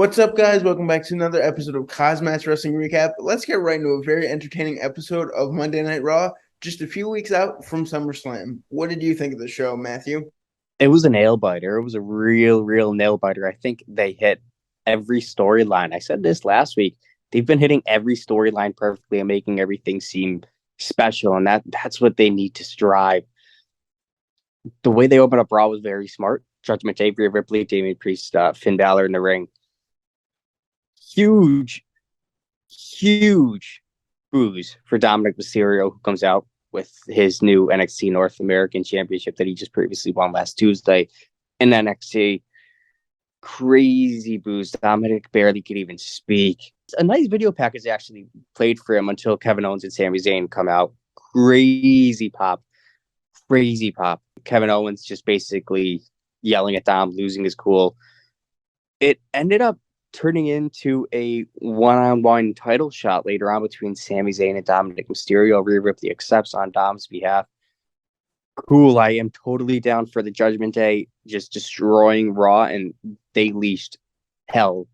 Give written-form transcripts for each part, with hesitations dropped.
What's up, guys? Welcome back to another episode of KozMatt's Wrestling Recap. Let's get right into a very entertaining episode of Monday Night Raw, just a few weeks out from SummerSlam. What did you think of the show, Matthew? It was a nail biter. It was a real nail biter. I think they hit every storyline. I said this last week. They've been hitting every storyline perfectly and making everything seem special, and that's what they need to strive. The way they opened up Raw was very smart. Judgement, Rhea Ripley, Damian Priest, Finn Bálor in the ring. Huge booze for Dominik Mysterio, who comes out with his new NXT North American Championship that he just previously won last Tuesday in NXT. Crazy booze. Dominik barely could even speak. A nice video package actually played for him until Kevin Owens and Sami Zayn come out. Crazy pop. Kevin Owens just basically yelling at Dom, losing his cool. It ended up turning into a one-on-one title shot later on between Sami Zayn and Dominik Mysterio. Rhea Ripley accepts on Dom's behalf. Cool. I am totally down for the Judgment Day just destroying Raw, and they leashed hell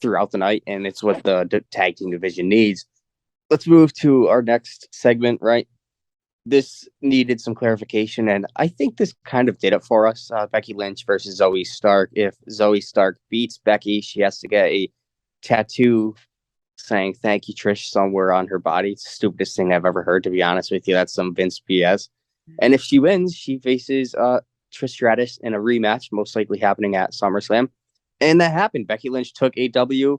throughout the night, and it's what the tag team division needs. Let's move to our next segment, right? This needed some clarification, and I think this kind of did it for us. Becky Lynch versus Zoe Stark. If Zoe Stark beats Becky, she has to get a tattoo saying "Thank you, Trish" somewhere on her body. It's the stupidest thing I've ever heard, to be honest with you. That's some Vince BS. And if she wins, she faces Trish Stratus in a rematch, most likely happening at SummerSlam. And that happened. Becky Lynch took a W.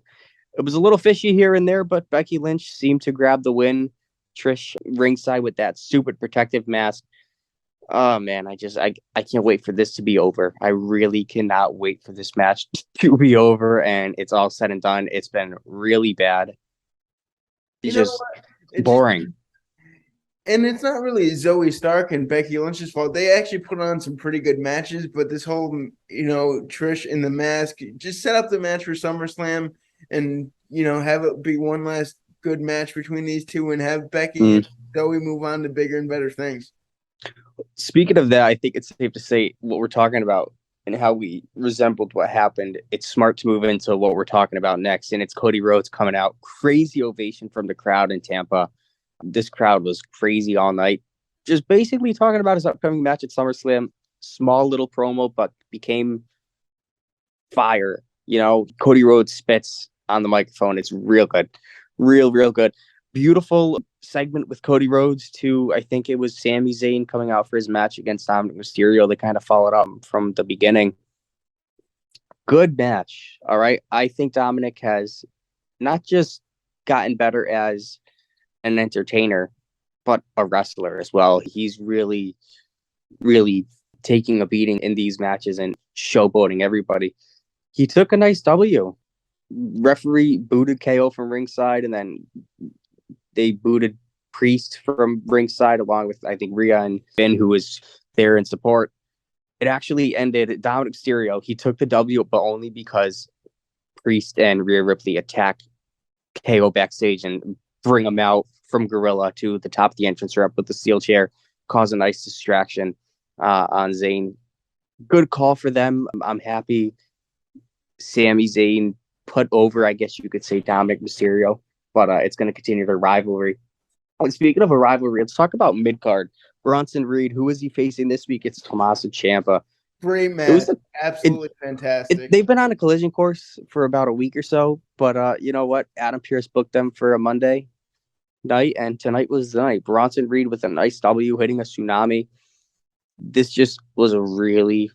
It was a little fishy here and there, but Becky Lynch seemed to grab the win. Trish ringside with that stupid protective mask. Oh man, I can't wait for this to be over. I really cannot wait for this match to be over, and it's all said and done. It's been really bad. It's just boring. And it's not really Zoe Stark and Becky Lynch's fault. They actually put on some pretty good matches, but this whole, Trish in the mask, just set up the match for SummerSlam and, have it be one last good match between these two and have Becky and Zoe move on to bigger and better things. Speaking of that, I think it's safe to say what we're talking about and how we resembled what happened. It's smart to move into what we're talking about next, and it's Cody Rhodes coming out. Crazy ovation from the crowd in Tampa. This crowd was crazy all night. Just basically talking about his upcoming match at SummerSlam. Small little promo, but became fire. Cody Rhodes spits on the microphone. It's real good. Real good. Beautiful segment with Cody Rhodes too. I think it was Sami Zayn coming out for his match against Dominik Mysterio. They kind of followed up from the beginning. Good match. All right. I think Dominik has not just gotten better as an entertainer, but a wrestler as well. He's really taking a beating in these matches and showboating everybody. He took a nice W. Referee booted KO from ringside, and then they booted Priest from ringside along with, I think, Rhea and Finn, who was there in support. It actually ended Dominik Mysterio. He took the W, but only because Priest and Rhea Ripley attacked KO backstage and bring him out from Gorilla to the top of the entrance ramp with the steel chair, cause a nice distraction on Zayn. Good call for them. I'm happy Sami Zayn put over, I guess you could say, Dominik Mysterio, but it's going to continue the rivalry. And speaking of a rivalry, let's talk about mid-card. Bronson Reed, who is he facing this week? It's Tommaso Ciampa. Great match. Absolutely fantastic. They've been on a collision course for about a week or so, but you know what? Adam Pearce booked them for a Monday night, and tonight was the night. Bronson Reed with a nice W, hitting a tsunami. This just was a really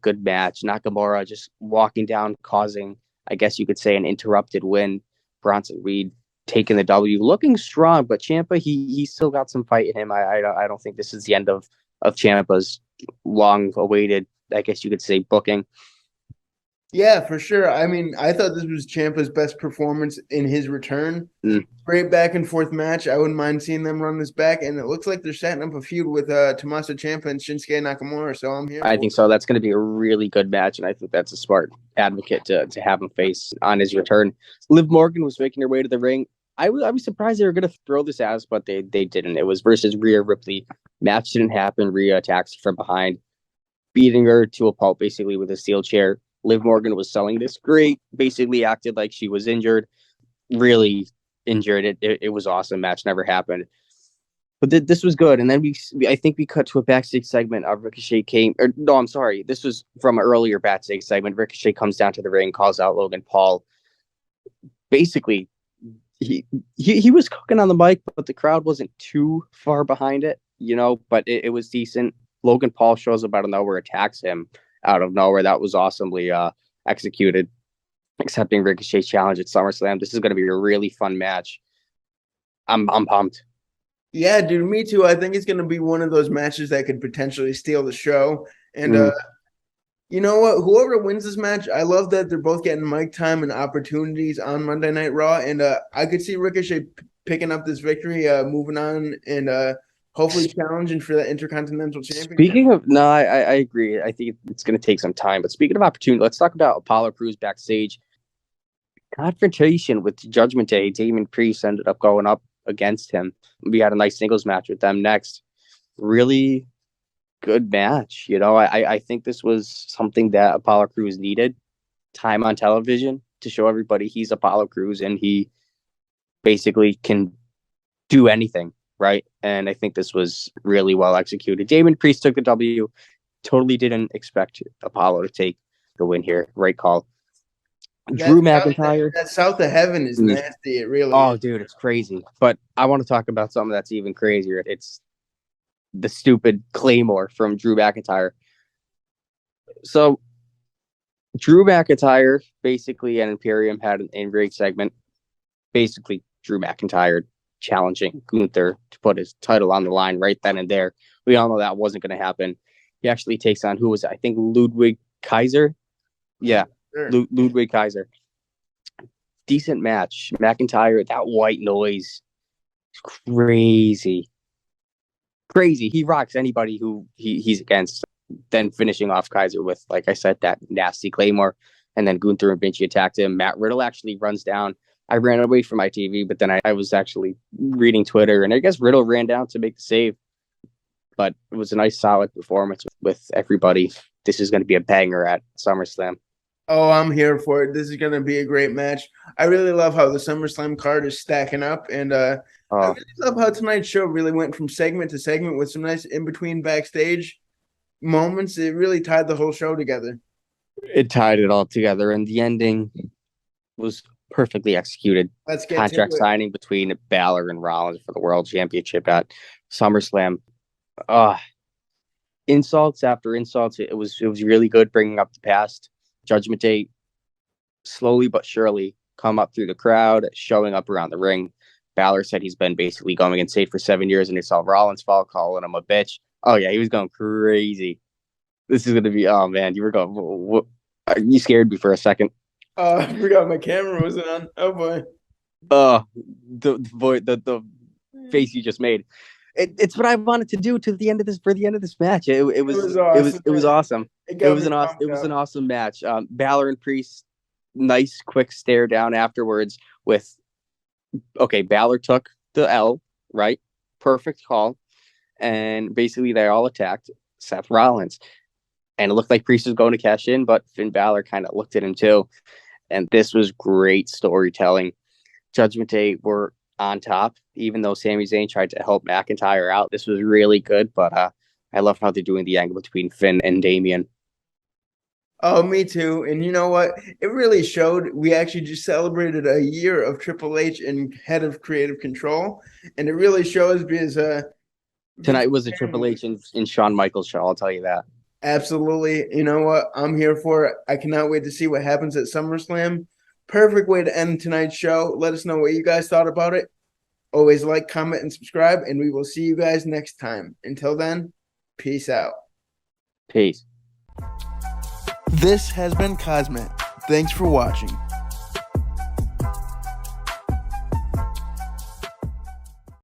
good match. Nakamura just walking down, causing, I guess you could say, an interrupted win. Bronson Reed taking the W, looking strong, but Ciampa, he still got some fight in him. I don't think this is the end of Ciampa's long-awaited, I guess you could say, booking. Yeah, for sure. I mean, I thought this was Ciampa's best performance in his return. Great back and forth match. I wouldn't mind seeing them run this back, and it looks like they're setting up a feud with Tommaso Ciampa and Shinsuke Nakamura. So I'm here. I think so. That's going to be a really good match, and I think that's a smart advocate to have him face on his return. Liv Morgan was making her way to the ring. I was surprised they were going to throw this as, but they didn't. It was versus Rhea Ripley. Match didn't happen. Rhea attacks from behind, beating her to a pulp basically with a steel chair. Liv Morgan was selling this great, basically acted like she was injured, really injured. It was awesome. Match never happened. But this was good. And then I think we cut to a backstage segment of Ricochet this was from an earlier backstage segment. Ricochet comes down to the ring, calls out Logan Paul. Basically, he was cooking on the mic, but the crowd wasn't too far behind it, but it was decent. Logan Paul shows up out of nowhere, attacks him out of nowhere. That was awesomely executed, accepting Ricochet's challenge at SummerSlam. This is going to be a really fun match. I'm pumped. Yeah, dude, me too. I think it's going to be one of those matches that could potentially steal the show. And you know what? Whoever wins this match, I love that they're both getting mic time and opportunities on Monday Night Raw. And I could see Ricochet picking up this victory, moving on, and hopefully challenging for that Intercontinental Championship. Speaking of, no, I agree. I think it's going to take some time. But speaking of opportunity, let's talk about Apollo Crews backstage. Confrontation with Judgment Day. Damian Priest ended up going up against him. We had a nice singles match with them next. Really good match. I think this was something that Apollo Crews needed. Time on television to show everybody he's Apollo Crews and he basically can do anything, right? And I think this was really well executed. Damian Priest took the W. Totally didn't expect Apollo to take the win here. Right call. Drew McIntyre. That South of Heaven is nasty. It really is. Dude, it's crazy. But I want to talk about something that's even crazier. It's the stupid Claymore from Drew McIntyre. So Drew McIntyre, basically, and Imperium had an in-ring segment. Basically, Drew McIntyre challenging Gunther to put his title on the line right then and there. We all know that wasn't going to happen. He actually takes on, who was it? I think Ludwig Kaiser. Yeah. Sure. Ludwig Kaiser. Decent match. McIntyre, that white noise. Crazy. He rocks anybody who he's against. Then finishing off Kaiser with, like I said, that nasty Claymore. And then Gunther and Vinci attacked him. Matt Riddle actually runs down. I ran away from my TV, but then I was actually reading Twitter. And I guess Riddle ran down to make the save. But it was a nice, solid performance with everybody. This is going to be a banger at SummerSlam. Oh, I'm here for it. This is going to be a great match. I really love how the SummerSlam card is stacking up. And I really love how tonight's show really went from segment to segment with some nice in-between backstage moments. It really tied the whole show together. It tied it all together. And the ending was perfectly executed. Let's get contract signing between Bálor and Rollins for the World Championship at SummerSlam. Insults after insults. It was really good bringing up the past. Judgment Day slowly but surely come up through the crowd, showing up around the ring. Bálor said he's been basically going insane for 7 years, and it's all Rollins' fault, calling him a bitch. Oh, yeah, he was going crazy. This is going to be, oh, man, you were going, what? You scared me for a second. I forgot my camera was on. Oh, boy. The face you just made. It's what I wanted to do for the end of this match. It was awesome. It was an awesome match. Bálor and Priest, nice quick stare down afterwards. Bálor took the L, right? Perfect call, and basically they all attacked Seth Rollins, and it looked like Priest was going to cash in, but Finn Bálor kind of looked at him too, and this was great storytelling. Judgment Day were on top, even though Sami Zayn tried to help McIntyre out. This was really good, but I love how they're doing the angle between Finn and Damian. Oh, me too. And you know what? It really showed. We actually just celebrated a year of Triple H and head of creative control, and it really shows because tonight was a Triple H in Shawn Michaels show. I'll tell you that. Absolutely. You know what? I'm here for it. I cannot wait to see what happens at SummerSlam. Perfect way to end tonight's show. Let us know what you guys thought about it. Always like, comment, and subscribe, and we will see you guys next time. Until then, peace out. Peace. This has been KozMatt. Thanks for watching.